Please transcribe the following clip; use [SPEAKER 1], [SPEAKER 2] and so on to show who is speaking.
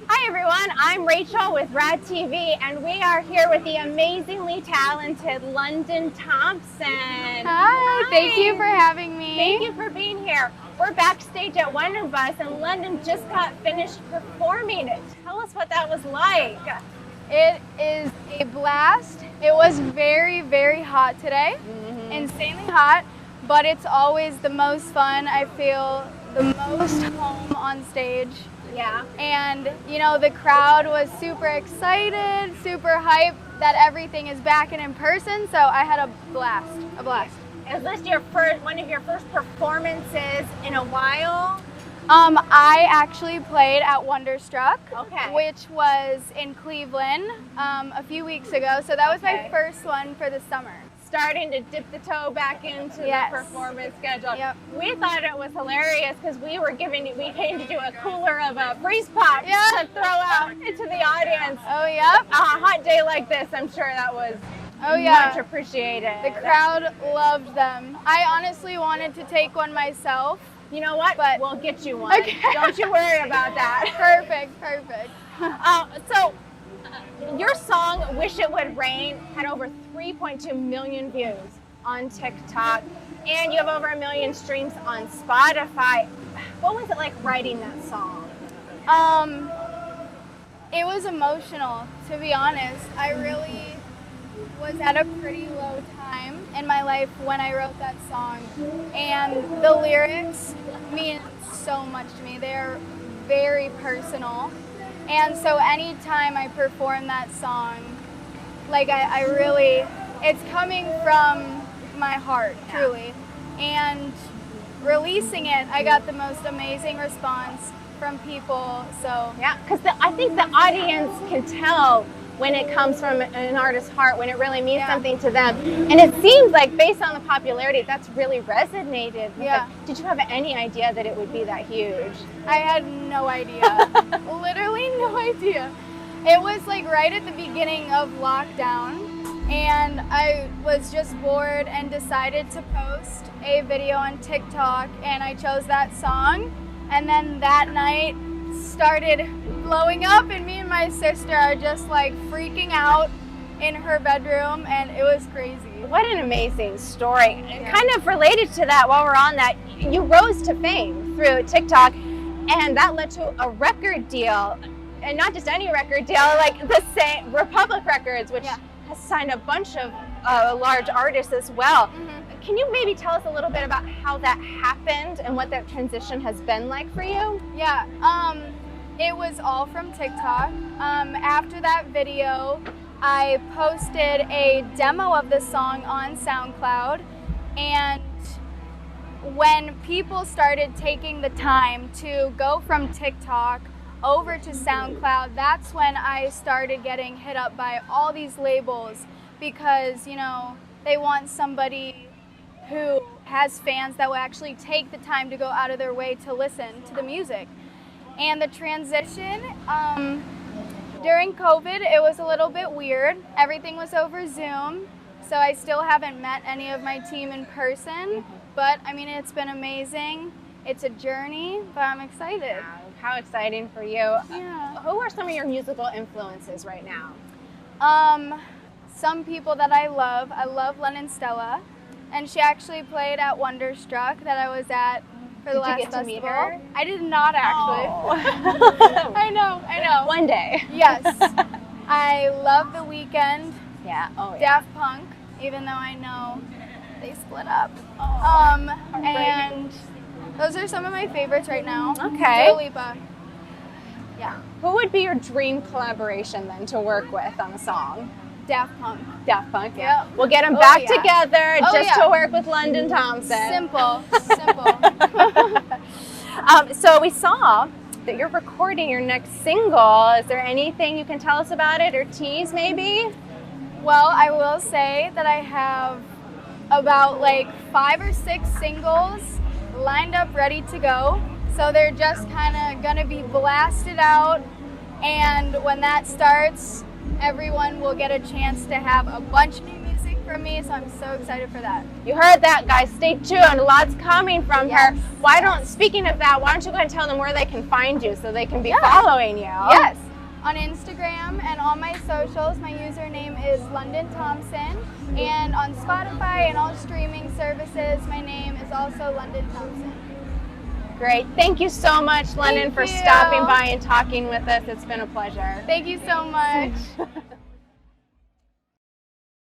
[SPEAKER 1] Hi everyone, I'm Rachel with RADD TV, and we are here with the amazingly talented Londin Thompson.
[SPEAKER 2] Hi, thank you for having me.
[SPEAKER 1] Thank you for being here. We're backstage at Wonderbus, and Londin just got finished performing. Tell us what that was like.
[SPEAKER 2] It is a blast. It was very, very hot today, insanely hot, but it's always the most fun. I feel the most home on stage.
[SPEAKER 1] Yeah.
[SPEAKER 2] And you know, the crowd was super excited, super hyped that everything is back and in person, so I had a blast.
[SPEAKER 1] Is this one of your first performances in a while?
[SPEAKER 2] I actually played at Wonderstruck,
[SPEAKER 1] Okay.
[SPEAKER 2] which was in Cleveland a few weeks ago, so that was my first one for the summer.
[SPEAKER 1] Starting to dip the toe back into the performance schedule.
[SPEAKER 2] Yep.
[SPEAKER 1] We thought it was hilarious because we came to do a cooler of freeze pops to throw out into the audience.
[SPEAKER 2] Oh, yep.
[SPEAKER 1] A hot day like this, I'm sure that was much appreciated.
[SPEAKER 2] The crowd loved them. I honestly wanted to take one myself.
[SPEAKER 1] You know what?
[SPEAKER 2] But
[SPEAKER 1] we'll get you one. Okay. Don't you worry about that.
[SPEAKER 2] Perfect.
[SPEAKER 1] So your song, Wish It Would Rain, had over 3.2 million views on TikTok, and you have over 1 million streams on Spotify. What was it like writing that song?
[SPEAKER 2] It was emotional, to be honest. I really was at a pretty low time in my life when I wrote that song, and the lyrics mean so much to me. They're very personal, and so anytime I perform that song, like I really, it's coming from my heart, truly, and releasing it, I got the most amazing response from people. So
[SPEAKER 1] yeah, because I think the audience can tell when it comes from an artist's heart, when it really means something to them. And it seems like, based on the popularity, that's really resonated.
[SPEAKER 2] Yeah.
[SPEAKER 1] Did you have any idea that it would be that huge?
[SPEAKER 2] I had no idea. Literally no idea. It was like right at the beginning of lockdown, and I was just bored and decided to post a video on TikTok, and I chose that song, and then that night started blowing up, and me and my sister are just like freaking out in her bedroom, and it was crazy.
[SPEAKER 1] What an amazing story. Kind of related to that, while we're on that, you rose to fame through TikTok, and that led to a record deal, and not just any record deal, like the same Republic Records, which has signed a bunch of large artists as well. Can you maybe tell us a little bit about how that happened and what that transition has been like for you?
[SPEAKER 2] Yeah, it was all from TikTok. After that video, I posted a demo of the song on SoundCloud, and when people started taking the time to go from TikTok over to SoundCloud, that's when I started getting hit up by all these labels, because, you know, they want somebody who has fans that will actually take the time to go out of their way to listen to the music. And the transition, during COVID, it was a little bit weird. Everything was over Zoom, so I still haven't met any of my team in person, but I mean, it's been amazing. It's a journey, but I'm excited.
[SPEAKER 1] Wow, how exciting for you.
[SPEAKER 2] Yeah.
[SPEAKER 1] Who are some of your musical influences right now?
[SPEAKER 2] Some people that I love Londin Stella, and she actually played at Wonderstruck that I was at for the last festival.
[SPEAKER 1] Did you get to meet her?
[SPEAKER 2] I did not actually.
[SPEAKER 1] Oh.
[SPEAKER 2] I know.
[SPEAKER 1] One day.
[SPEAKER 2] Yes. I love The Weeknd.
[SPEAKER 1] Yeah. Oh, yeah.
[SPEAKER 2] Daft Punk, even though I know they split up.
[SPEAKER 1] Oh,
[SPEAKER 2] and those are some of my favorites right now.
[SPEAKER 1] Okay.
[SPEAKER 2] Dua Lipa. Yeah.
[SPEAKER 1] Who would be your dream collaboration then to work with on a song?
[SPEAKER 2] Daft Punk.
[SPEAKER 1] Daft Punk, yeah.
[SPEAKER 2] Yep.
[SPEAKER 1] We'll get them back together to work with Londin Thompson.
[SPEAKER 2] Simple.
[SPEAKER 1] So we saw that you're recording your next single. Is there anything you can tell us about it or tease maybe?
[SPEAKER 2] Well, I will say that I have about like 5 or 6 singles lined up ready to go. So they're just kind of gonna be blasted out, and when that starts, everyone will get a chance to have a bunch of new music from me, so I'm so excited for that.
[SPEAKER 1] You heard that, guys. Stay tuned. Lots coming from
[SPEAKER 2] Yes.
[SPEAKER 1] her. Speaking of that, why don't you go ahead and tell them where they can find you so they can be following you?
[SPEAKER 2] Yes. On Instagram and all my socials, my username is Londin Thompson. And on Spotify and all streaming services, my name is also Londin Thompson.
[SPEAKER 1] Great. Thank you so much, Londin,
[SPEAKER 2] Thank
[SPEAKER 1] for
[SPEAKER 2] you.
[SPEAKER 1] stopping by and talking with us. It's been a pleasure.
[SPEAKER 2] Thank you so much.